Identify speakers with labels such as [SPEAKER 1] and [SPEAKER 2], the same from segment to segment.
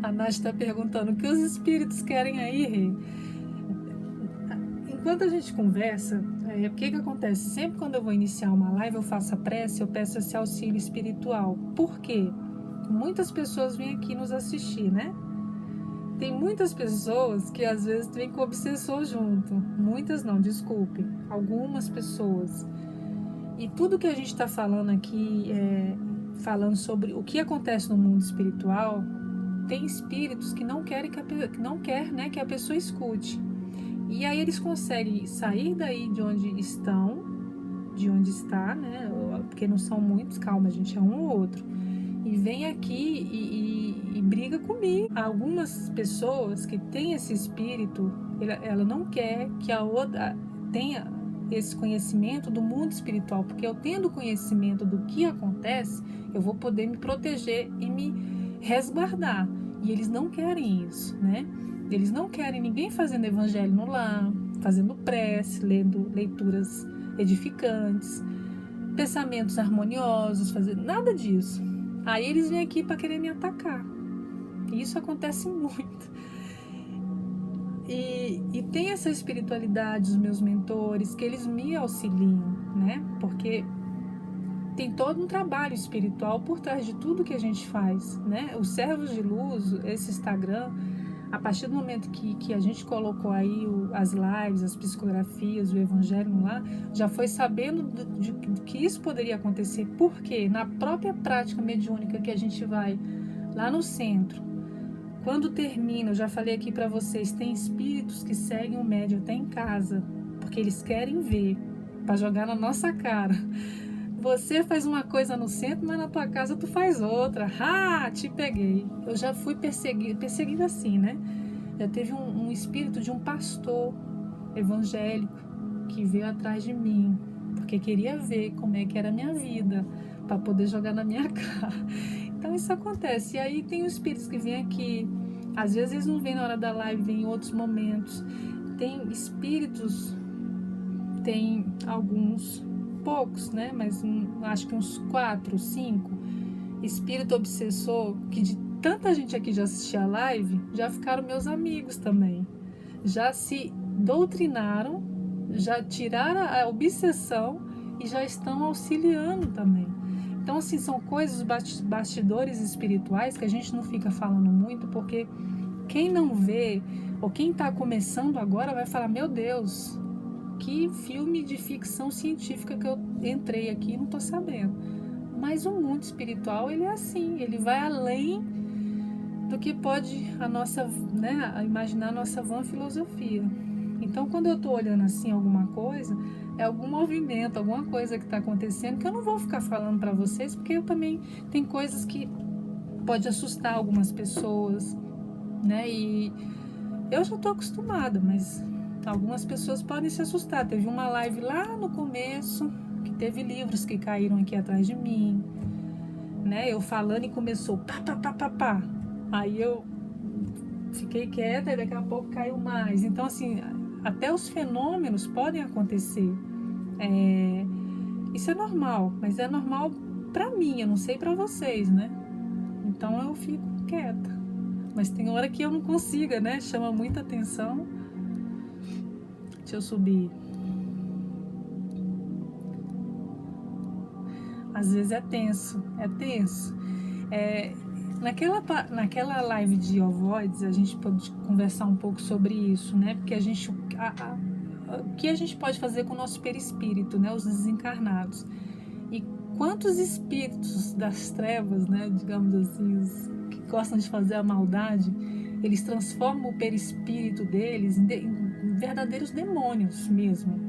[SPEAKER 1] A Nath está perguntando: o que os espíritos querem aí, Rei? Enquanto a gente conversa, o que acontece? Sempre quando eu vou iniciar uma live, eu faço a prece, eu peço esse auxílio espiritual. Por quê? Muitas pessoas vêm aqui nos assistir, né? Tem muitas pessoas que às vezes vêm com obsessor junto. Muitas não, desculpe. Algumas pessoas. E tudo que a gente está falando aqui, falando sobre o que acontece no mundo espiritual, tem espíritos que não querem que não quer, né, que a pessoa escute. E aí eles conseguem sair daí de onde estão, de onde está, né? Porque não são muitos, calma, gente, é um ou outro. E vem aqui e briga comigo. Algumas pessoas que têm esse espírito, ela não quer que a outra tenha esse conhecimento do mundo espiritual, porque eu tendo conhecimento do que acontece, eu vou poder me proteger e me resguardar. E eles não querem isso, né? Eles não querem ninguém fazendo evangelho no lar, fazendo prece, lendo leituras edificantes, pensamentos harmoniosos, fazendo nada disso. Aí eles vêm aqui para querer me atacar. E isso acontece muito. E tem essa espiritualidade, os meus mentores, que eles me auxiliam, né? Porque tem todo um trabalho espiritual por trás de tudo que a gente faz, né? Os servos de luz, esse Instagram, a partir do momento que a gente colocou aí as lives, as psicografias, o evangelho lá, já foi sabendo de que isso poderia acontecer. Porque na própria prática mediúnica que a gente vai lá no centro, quando termina, eu já falei aqui para vocês, tem espíritos que seguem o médium até em casa, porque eles querem ver, para jogar na nossa cara. Você faz uma coisa no centro, mas na tua casa tu faz outra. Ah, te peguei. Eu já fui perseguida assim, né? Já teve um espírito de um pastor evangélico que veio atrás de mim, porque queria ver como é que era a minha vida, para poder jogar na minha cara. Então isso acontece. E aí tem os espíritos que vêm aqui. Às vezes eles não vêm na hora da live, vêm em outros momentos. Tem espíritos, tem alguns poucos, né? Mas acho que uns 4, 5 espírito obsessor que de tanta gente aqui já assistia a live, já ficaram meus amigos também. Já se doutrinaram, já tiraram a obsessão e já estão auxiliando também. Então, assim, são coisas, bastidores espirituais que a gente não fica falando muito, porque quem não vê, ou quem está começando agora vai falar: meu Deus, que filme de ficção científica que eu entrei aqui e não estou sabendo. Mas o mundo espiritual, ele é assim, ele vai além do que pode a nossa, né, imaginar a nossa vã filosofia. Então, quando eu estou olhando assim alguma coisa, é algum movimento, alguma coisa que está acontecendo, que eu não vou ficar falando para vocês, porque eu também tem coisas que pode assustar algumas pessoas, né? E eu já estou acostumada, mas algumas pessoas podem se assustar. Teve uma live lá no começo que teve livros que caíram aqui atrás de mim, né? Eu falando e começou pá, pá, pá, pá, pá. Aí eu fiquei quieta e daqui a pouco caiu mais. Então, assim, até os fenômenos podem acontecer. Isso é normal, mas é normal pra mim, eu não sei pra vocês, né? Então eu fico quieta. Mas tem hora que eu não consiga, né? Chama muita atenção. Deixa eu subir. Às vezes é tenso, é tenso. Naquela live de ovoides, a gente pode conversar um pouco sobre isso, né? Porque o que a gente pode fazer com o nosso perispírito, né? Os desencarnados. E quantos espíritos das trevas, né? Digamos assim, os que gostam de fazer a maldade, eles transformam o perispírito deles em verdadeiros demônios mesmo.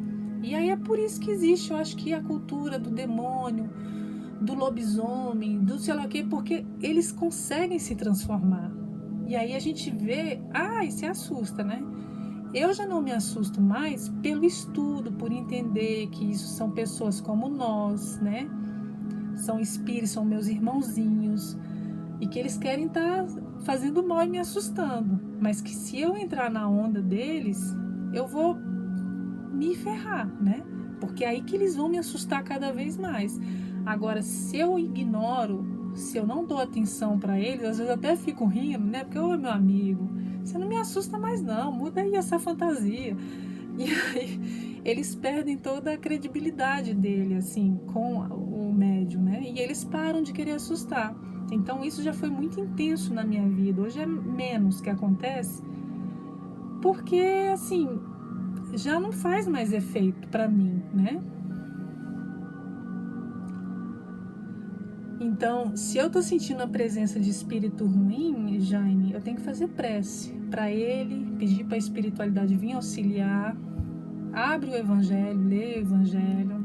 [SPEAKER 1] E aí é por isso que existe, eu acho que a cultura do demônio, do lobisomem, do sei lá o quê, porque eles conseguem se transformar. E aí a gente vê, e se assusta, né? Eu já não me assusto mais pelo estudo, por entender que isso são pessoas como nós, né? São espíritos, são meus irmãozinhos, e que eles querem estar fazendo mal e me assustando. Mas que se eu entrar na onda deles, eu vou me ferrar, né? Porque é aí que eles vão me assustar cada vez mais. Agora, se eu ignoro se eu não dou atenção para eles, às vezes até fico rindo, né? Porque, ô meu amigo, você não me assusta mais não, muda aí essa fantasia. E aí eles perdem toda a credibilidade dele, assim, com o médium, né? E eles param de querer assustar. Então isso já foi muito intenso na minha vida. Hoje é menos que acontece, porque, assim, já não faz mais efeito para mim, né? Então, se eu tô sentindo a presença de espírito ruim, Jaime, eu tenho que fazer prece para ele, pedir para a espiritualidade vir auxiliar. Abre o evangelho, lê o evangelho.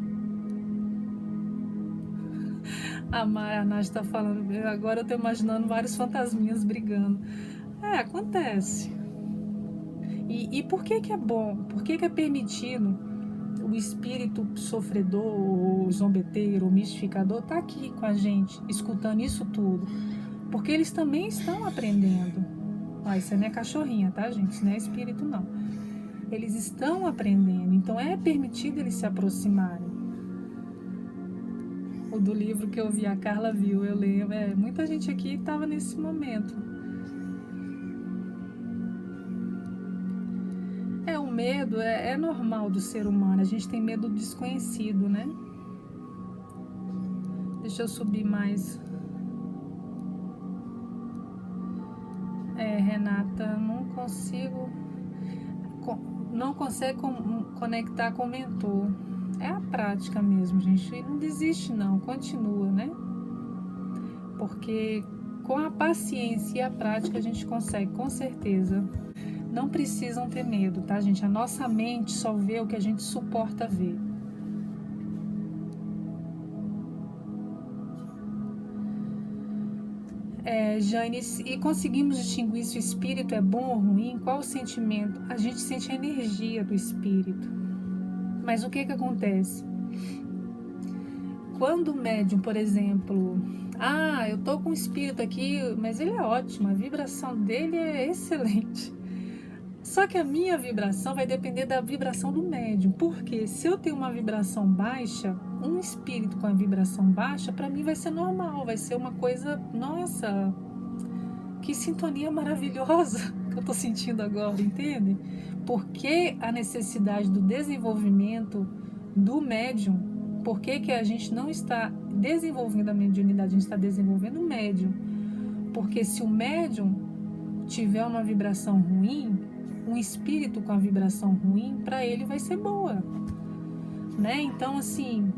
[SPEAKER 1] A Nath está falando, agora eu tô imaginando vários fantasminhas brigando. Acontece. E por que que é bom? Por que que é permitido o espírito sofredor, ou zombeteiro, ou mistificador tá aqui com a gente, escutando isso tudo? Porque eles também estão aprendendo. Isso não é cachorrinha, tá, gente? Isso não é espírito, não. Eles estão aprendendo, então é permitido eles se aproximarem. O do livro que eu vi, a Carla viu, eu lembro. Muita gente aqui estava nesse momento. O medo é normal do ser humano. A gente tem medo do desconhecido, né? Deixa eu subir mais. Renata, não consegue conectar com o mentor. É a prática mesmo, gente. E não desiste não, continua, né? Porque com a paciência e a prática a gente consegue, com certeza. Não precisam ter medo, tá, gente? A nossa mente só vê o que a gente suporta ver. Jane, e conseguimos distinguir se o espírito é bom ou ruim? Qual o sentimento? A gente sente a energia do espírito. Mas o que acontece? Quando o médium, por exemplo, eu tô com um espírito aqui, mas ele é ótimo, a vibração dele é excelente. Só que a minha vibração vai depender da vibração do médium. Porque se eu tenho uma vibração baixa, um espírito com a vibração baixa, para mim vai ser normal, vai ser uma coisa, nossa, que sintonia maravilhosa que eu tô sentindo agora, entende? Porque a necessidade do desenvolvimento do médium, por que a gente não está desenvolvendo a mediunidade, a gente está desenvolvendo o médium? Porque se o médium tiver uma vibração ruim, um espírito com a vibração ruim, para ele vai ser boa, né? Então, assim,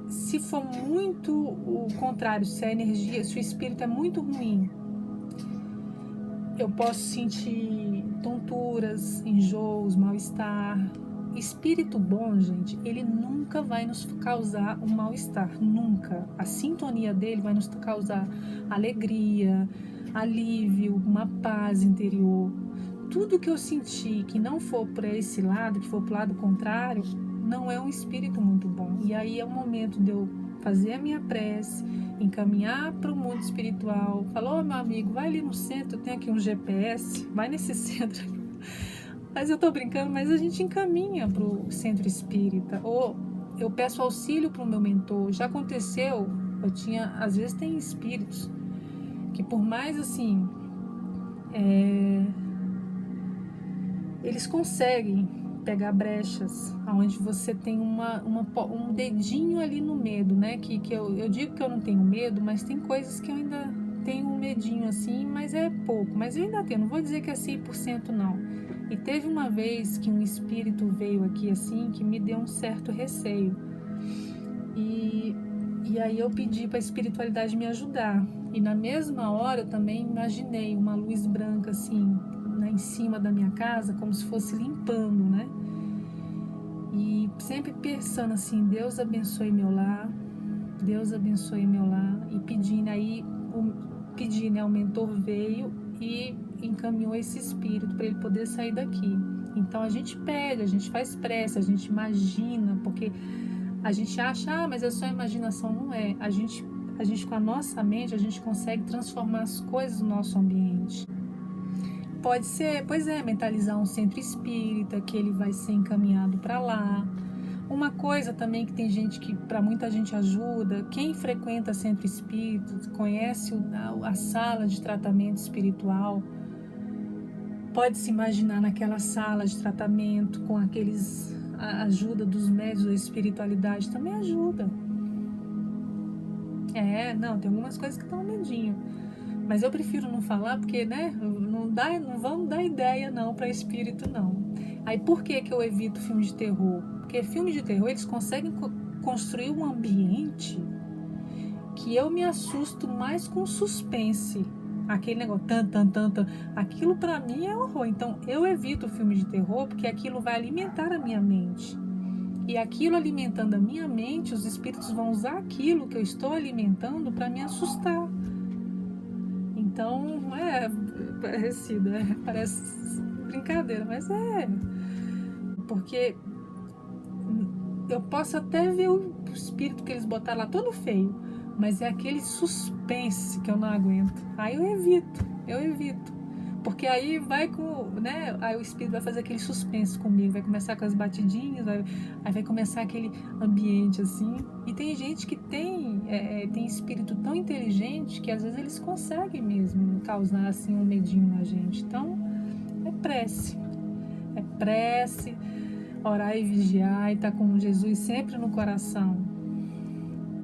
[SPEAKER 1] se for muito o contrário, se a energia, se o espírito é muito ruim, eu posso sentir tonturas, enjoos, mal-estar. Espírito bom, gente, ele nunca vai nos causar um mal-estar, nunca. A sintonia dele vai nos causar alegria, alívio, uma paz interior. Tudo que eu senti que não for para esse lado, que for para o lado contrário, não é um espírito muito bom. E aí é o momento de eu fazer a minha prece, encaminhar para o mundo espiritual. Falou, meu amigo, vai ali no centro, eu tenho aqui um GPS, vai nesse centro. Mas eu tô brincando, mas a gente encaminha para o centro espírita. Ou eu peço auxílio para o meu mentor. Já aconteceu, às vezes tem espíritos que por mais assim, eles conseguem pegar brechas onde você tem um dedinho ali no medo, né? Que eu digo que eu não tenho medo, mas tem coisas que eu ainda tenho um medinho assim, mas é pouco. Mas eu ainda tenho, não vou dizer que é 100% não. E teve uma vez que um espírito veio aqui assim, que me deu um certo receio. E aí eu pedi para a espiritualidade me ajudar. E na mesma hora eu também imaginei uma luz branca assim, em cima da minha casa, como se fosse limpando, né? E sempre pensando assim, Deus abençoe meu lar, Deus abençoe meu lar. E pedindo aí, o mentor veio e encaminhou esse espírito para ele poder sair daqui. Então a gente pede, a gente faz prece, a gente imagina, porque a gente acha, mas é só imaginação. Não é. A gente com a nossa mente, a gente consegue transformar as coisas no nosso ambiente. Pode ser, mentalizar um centro espírita, que ele vai ser encaminhado para lá. Uma coisa também que tem gente que, para muita gente ajuda, quem frequenta centro espírita, conhece a sala de tratamento espiritual, pode se imaginar naquela sala de tratamento com a ajuda dos médios da espiritualidade, também ajuda. Não, tem algumas coisas que dão medinho. Mas eu prefiro não falar porque, né, não vamos dar ideia não para espírito não. Aí por que eu evito filme de terror? Porque filme de terror eles conseguem construir um ambiente que eu me assusto mais com suspense. Aquele negócio, tan. Aquilo para mim é horror. Então eu evito filme de terror porque aquilo vai alimentar a minha mente. E aquilo alimentando a minha mente, os espíritos vão usar aquilo que eu estou alimentando para me assustar. Então, parecido, parece brincadeira, mas porque eu posso até ver o espírito que eles botaram lá todo feio, mas é aquele suspense que eu não aguento. Aí eu evito. Porque aí vai aí o espírito vai fazer aquele suspense comigo, vai começar com as batidinhas, aí vai começar aquele ambiente assim. E tem gente que tem espírito tão inteligente que às vezes eles conseguem mesmo causar assim um medinho na gente. Então, é prece, orar e vigiar e estar com Jesus sempre no coração.